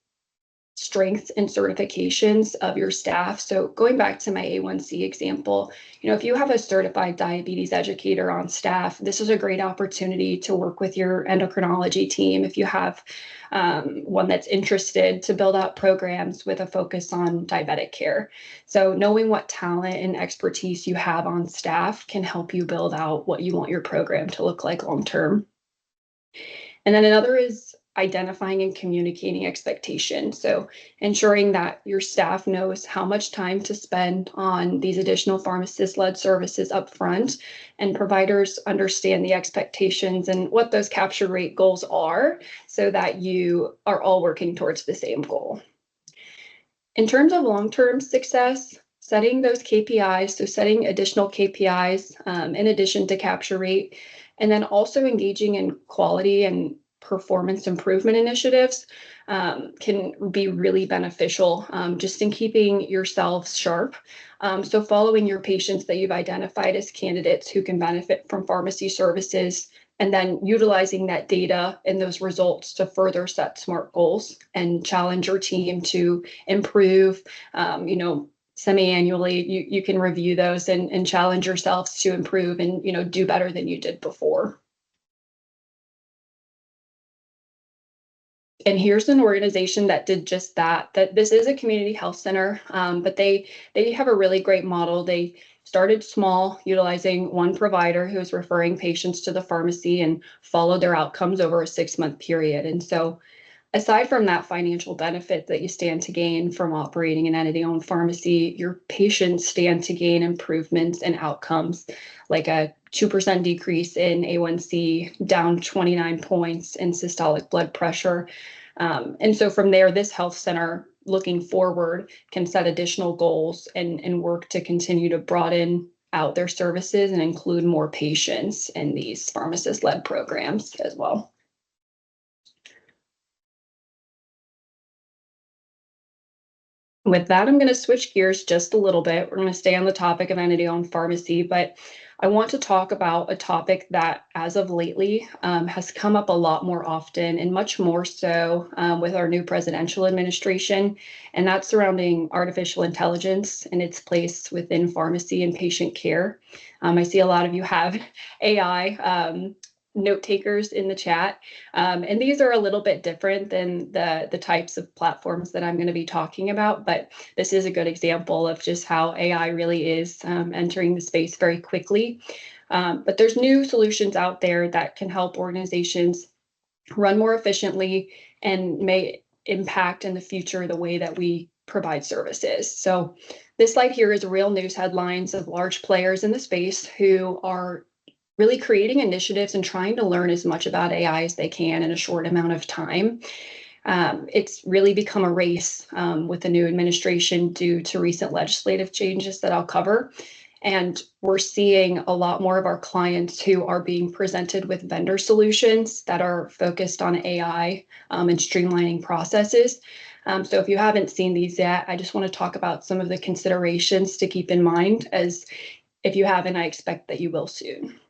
strengths and certifications of your staff. So going back to my A1C example, if you have a certified diabetes educator on staff, this is a great opportunity to work with your endocrinology team if you have one that's interested to build out programs with a focus on diabetic care. So knowing what talent and expertise you have on staff can help you build out what you want your program to look like long term. And then another is identifying and communicating expectations. So ensuring that your staff knows how much time to spend on these additional pharmacist-led services upfront, and providers understand the expectations and what those capture rate goals are so that you are all working towards the same goal. In terms of long-term success, setting those KPIs, so setting additional KPIs in addition to capture rate, and then also engaging in quality and performance improvement initiatives can be really beneficial just in keeping yourselves sharp. So following your patients that you've identified as candidates who can benefit from pharmacy services, and then utilizing that data and those results to further set SMART goals and challenge your team to improve. Semi-annually, you can review those and challenge yourselves to improve and do better than you did before. And here's an organization that did just that this is a community health center, but they have a really great model. They started small, utilizing one provider who was referring patients to the pharmacy and followed their outcomes over a 6-month period. And so aside from that financial benefit that you stand to gain from operating an entity-owned pharmacy, your patients stand to gain improvements in outcomes, like a 2% decrease in A1C, down 29 points in systolic blood pressure. And so from there, this health center, looking forward, can set additional goals and work to continue to broaden out their services and include more patients in these pharmacist-led programs as well. With that, I'm going to switch gears just a little bit. We're going to stay on the topic of entity-owned pharmacy, but I want to talk about a topic that, as of lately, has come up a lot more often and much more so with our new presidential administration, and that's surrounding artificial intelligence and its place within pharmacy and patient care. I see a lot of you have AI note takers in the chat. And these are a little bit different than the types of platforms that I'm going to be talking about, but this is a good example of just how AI really is entering the space very quickly. But there's new solutions out there that can help organizations run more efficiently and may impact in the future the way that we provide services. So this slide here is real news headlines of large players in the space who are really creating initiatives and trying to learn as much about AI as they can in a short amount of time. It's really become a race with the new administration due to recent legislative changes that I'll cover. And we're seeing a lot more of our clients who are being presented with vendor solutions that are focused on AI and streamlining processes. So if you haven't seen these yet, I just want to talk about some of the considerations to keep in mind, as if you haven't, I expect that you will soon.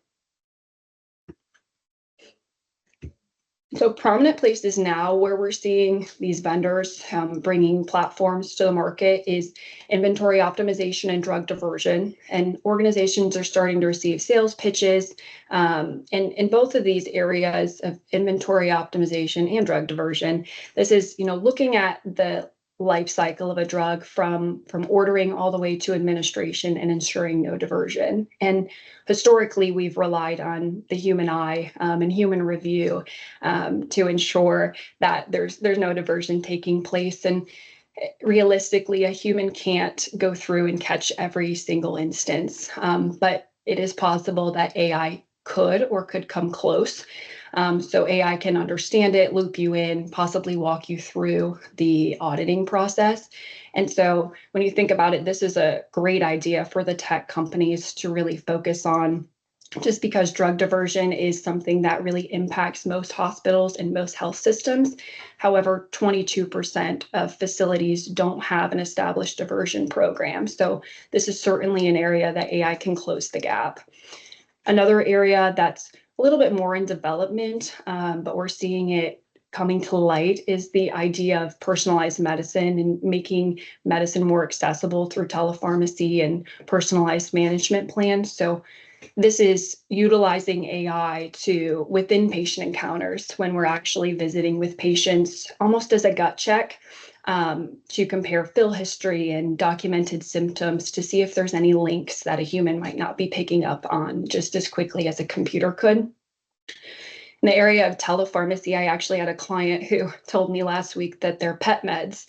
So prominent places now where we're seeing these vendors bringing platforms to the market is inventory optimization and drug diversion. And organizations are starting to receive sales pitches. And in both of these areas of inventory optimization and drug diversion, this is looking at the life cycle of a drug from ordering all the way to administration and ensuring no diversion. And historically, we've relied on the human eye and human review to ensure that there's no diversion taking place. And realistically, a human can't go through and catch every single instance, but it is possible that AI could come close. So AI can understand it, loop you in, possibly walk you through the auditing process. And so when you think about it, this is a great idea for the tech companies to really focus on, just because drug diversion is something that really impacts most hospitals and most health systems. However, 22% of facilities don't have an established diversion program. So this is certainly an area that AI can close the gap. Another area that's a little bit more in development, but we're seeing it coming to light, is the idea of personalized medicine and making medicine more accessible through telepharmacy and personalized management plans. So this is utilizing AI within patient encounters when we're actually visiting with patients, almost as a gut check, to compare fill history and documented symptoms to see if there's any links that a human might not be picking up on just as quickly as a computer could. In the area of telepharmacy, I actually had a client who told me last week that their pet meds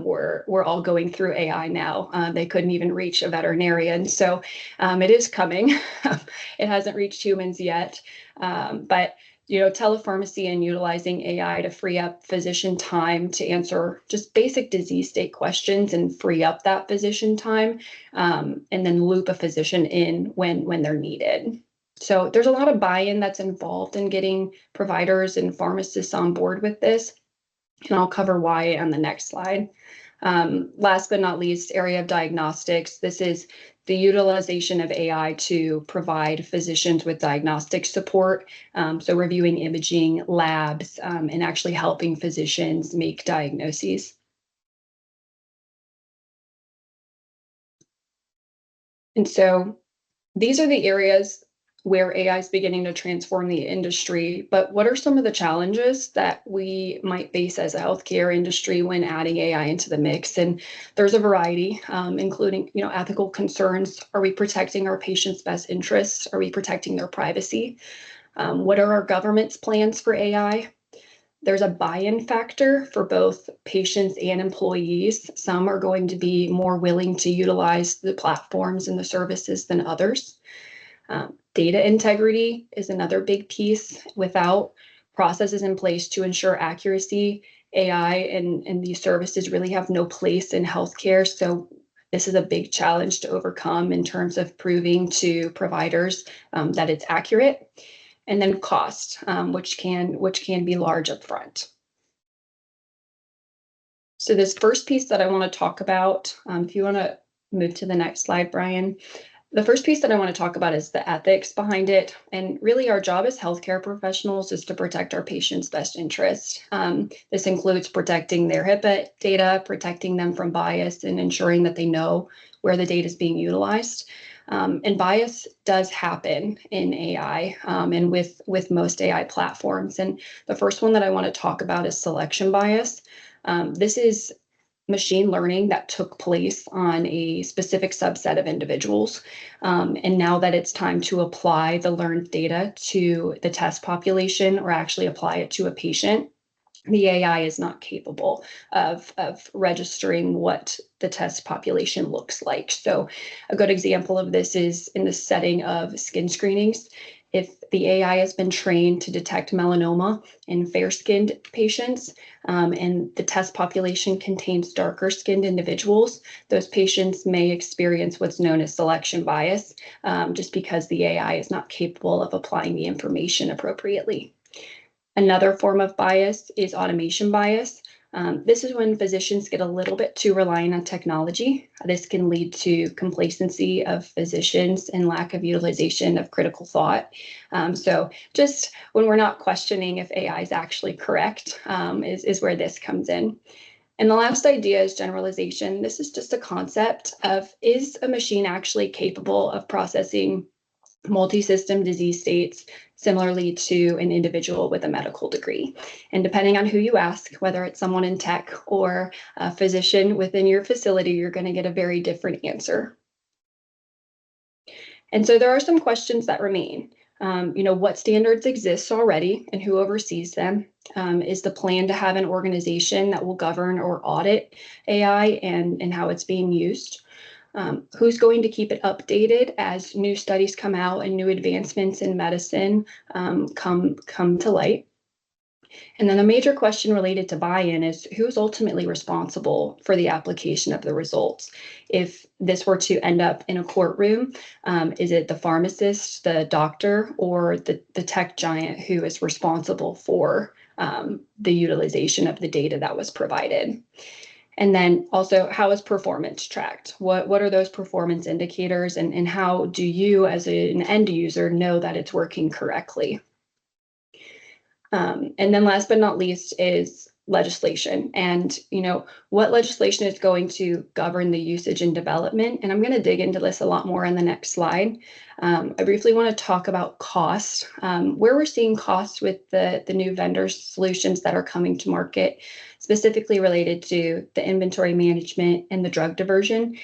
were all going through AI now. They couldn't even reach a veterinarian. So it is coming. It hasn't reached humans yet, but telepharmacy and utilizing AI to free up physician time to answer just basic disease state questions and free up that physician time, and then loop a physician in when they're needed. So there's a lot of buy-in that's involved in getting providers and pharmacists on board with this, and I'll cover why on the next slide. Last but not least, area of diagnostics. This is the utilization of AI to provide physicians with diagnostic support. So reviewing imaging, labs, and actually helping physicians make diagnoses. And so these are the areas where AI is beginning to transform the industry. But what are some of the challenges that we might face as a healthcare industry when adding AI into the mix? And there's a variety, including, ethical concerns. Are we protecting our patients' best interests? Are we protecting their privacy? What are our government's plans for AI? There's a buy-in factor for both patients and employees. Some are going to be more willing to utilize the platforms and the services than others. Data integrity is another big piece. Without processes in place to ensure accuracy, AI and these services really have no place in healthcare. So this is a big challenge to overcome in terms of proving to providers that it's accurate. And then cost, which can be large upfront. So this first piece that I want to talk about, if you want to move to the next slide, Brian. The first piece that I want to talk about is the ethics behind it. And really our job as healthcare professionals is to protect our patients' best interest. This includes protecting their HIPAA data, protecting them from bias, and ensuring that they know where the data is being utilized. And bias does happen in AI and with most AI platforms. And the first one that I want to talk about is selection bias. This is machine learning that took place on a specific subset of individuals. And now that it's time to apply the learned data to the test population or actually apply it to a patient, the AI is not capable of registering what the test population looks like. So a good example of this is in the setting of skin screenings. If the AI has been trained to detect melanoma in fair-skinned patients, and the test population contains darker-skinned individuals, those patients may experience what's known as selection bias, just because the AI is not capable of applying the information appropriately. Another form of bias is automation bias. This is when physicians get a little bit too reliant on technology. This can lead to complacency of physicians and lack of utilization of critical thought. So just when we're not questioning if AI is actually correct, is where this comes in. And the last idea is generalization. This is just a concept of, is a machine actually capable of processing multi-system disease states similarly to an individual with a medical degree? And depending on who you ask, whether it's someone in tech or a physician within your facility, you're going to get a very different answer. And so there are some questions that remain. What standards exist already and who oversees them? Is the plan to have an organization that will govern or audit AI and how it's being used? Who's going to keep it updated as new studies come out and new advancements in medicine come to light? And then a major question related to buy-in is, who's ultimately responsible for the application of the results? If this were to end up in a courtroom, is it the pharmacist, the doctor, or the tech giant who is responsible for the utilization of the data that was provided? And then also, how is performance tracked? What are those performance indicators, and how do you as an end user know that it's working correctly? And then last but not least is legislation. And, what legislation is going to govern the usage and development? And I'm going to dig into this a lot more in the next slide. I briefly want to talk about cost, where we're seeing costs with the new vendor solutions that are coming to market, specifically related to the inventory management and the drug diversion.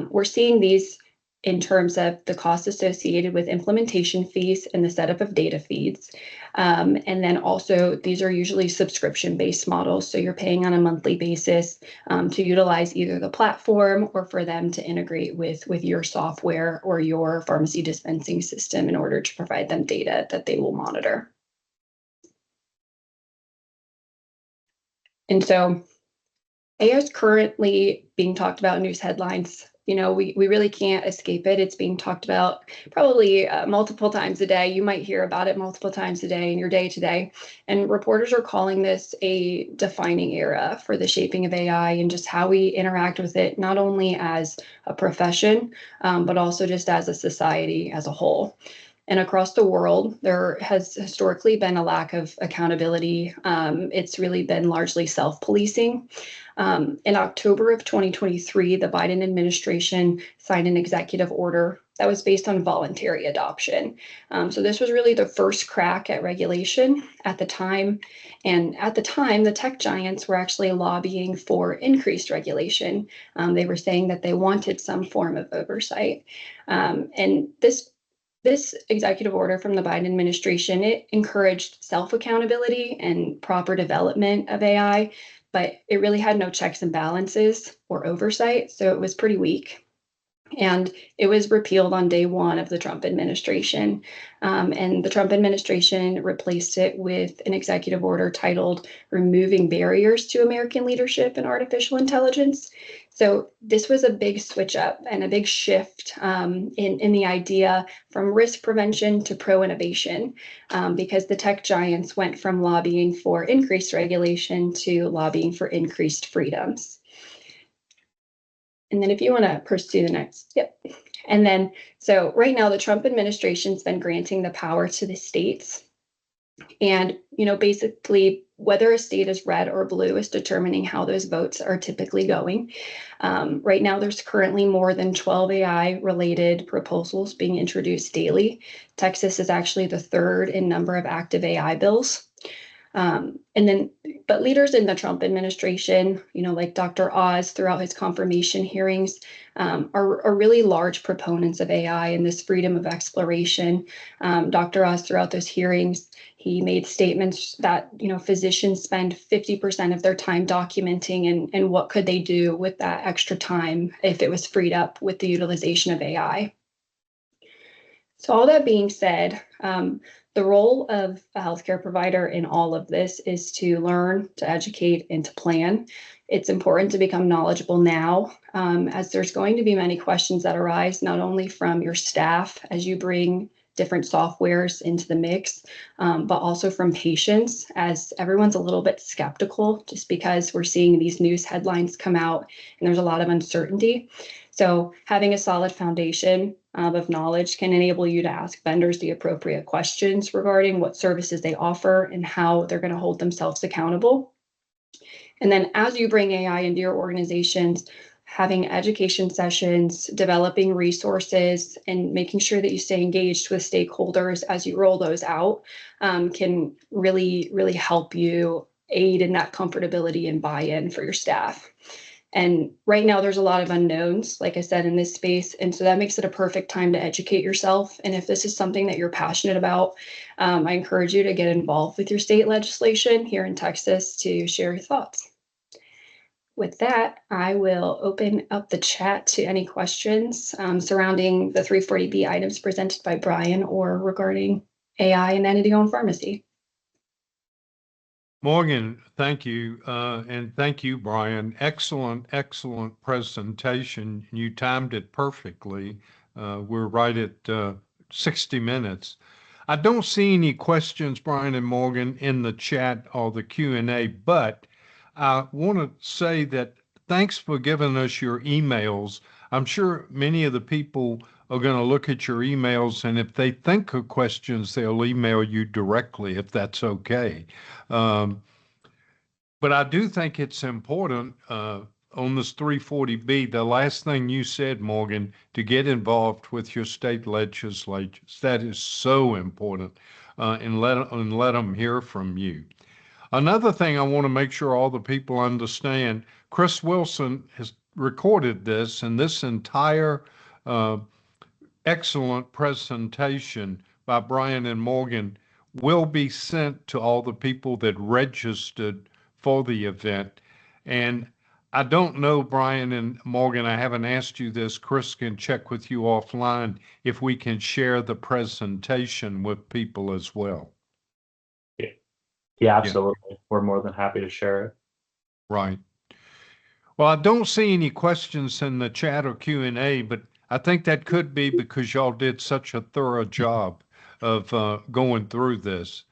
We're seeing these in terms of the costs associated with implementation fees and the setup of data feeds. And then also, these are usually subscription-based models. So you're paying on a monthly basis to utilize either the platform or for them to integrate with your software or your pharmacy dispensing system in order to provide them data that they will monitor. And so AI is currently being talked about in news headlines we really can't escape it. It's being talked about probably multiple times a day. You might hear about it multiple times a day in your day to day. And reporters are calling this a defining era for the shaping of AI and just how we interact with it, not only as a profession, but also just as a society as a whole. And across the world, there has historically been a lack of accountability. It's really been largely self-policing. In October of 2023, the Biden administration signed an executive order that was based on voluntary adoption. So this was really the first crack at regulation at the time. And at the time, the tech giants were actually lobbying for increased regulation. They were saying that they wanted some form of oversight. And this executive order from the Biden administration, it encouraged self-accountability and proper development of AI, but it really had no checks and balances or oversight, so it was pretty weak. And it was repealed on day one of the Trump administration. And the Trump administration replaced it with an executive order titled Removing Barriers to American Leadership in Artificial Intelligence. So this was a big switch up and a big shift in the idea from risk prevention to pro-innovation, because the tech giants went from lobbying for increased regulation to lobbying for increased freedoms. And then if you want to pursue the next, yep. And then, so right now the Trump administration's been granting the power to the states. And, basically whether a state is red or blue is determining how those votes are typically going. Right now, there's currently more than 12 AI-related proposals being introduced daily. Texas is actually the third in number of active AI bills. But leaders in the Trump administration, like Dr. Oz throughout his confirmation hearings, are really large proponents of AI and this freedom of exploration. Dr. Oz throughout those hearings, he made statements that, physicians spend 50% of their time documenting and what could they do with that extra time if it was freed up with the utilization of AI. So all that being said, the role of a healthcare provider in all of this is to learn, to educate, and to plan. It's important to become knowledgeable now, as there's going to be many questions that arise, not only from your staff as you bring different softwares into the mix, but also from patients, as everyone's a little bit skeptical just because we're seeing these news headlines come out and there's a lot of uncertainty. So having a solid foundation of knowledge can enable you to ask vendors the appropriate questions regarding what services they offer and how they're going to hold themselves accountable. And then as you bring AI into your organizations, having education sessions, developing resources, and making sure that you stay engaged with stakeholders as you roll those out can really, really help you aid in that comfortability and buy-in for your staff. And right now there's a lot of unknowns, like I said, in this space. And so that makes it a perfect time to educate yourself. And if this is something that you're passionate about, I encourage you to get involved with your state legislation here in Texas to share your thoughts. With that, I will open up the chat to any questions surrounding the 340B items presented by Brian or regarding AI and entity-owned pharmacy. Morgan, thank you. And thank you, Brian. Excellent, excellent presentation. You timed it perfectly. We're right at 60 minutes. I don't see any questions, Brian and Morgan, in the chat or the Q&A, but I want to say that thanks for giving us your emails. I'm sure many of the people are going to look at your emails, and if they think of questions, they'll email you directly, if that's okay. But I do think it's important on this 340B, the last thing you said, Morgan, to get involved with your state legislatures. That is so important, and let them hear from you. Another thing I want to make sure all the people understand, Chris Wilson has recorded this, and this entire excellent presentation by Brian and Morgan will be sent to all the people that registered for the event. And I don't know, Brian and Morgan, I haven't asked you this. Chris can check with you offline if we can share the presentation with people as well. Yeah, absolutely. Yeah. We're more than happy to share it. Right. Well, I don't see any questions in the chat or Q&A, but I think that could be because y'all did such a thorough job of going through this.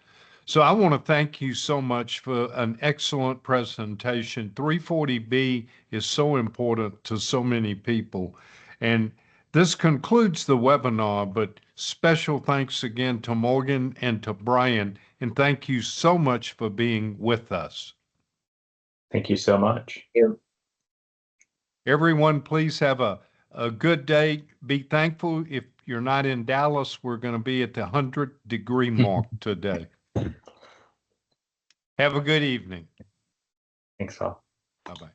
So I want to thank you so much for an excellent presentation. 340B is so important to so many people. And this concludes the webinar, but special thanks again to Morgan and to Brian, and thank you so much for being with us. Thank you so much. Everyone, please have a good day. Be thankful. If you're not in Dallas, we're going to be at the 100-degree mark today. Have a good evening. Thanks all. Bye-bye.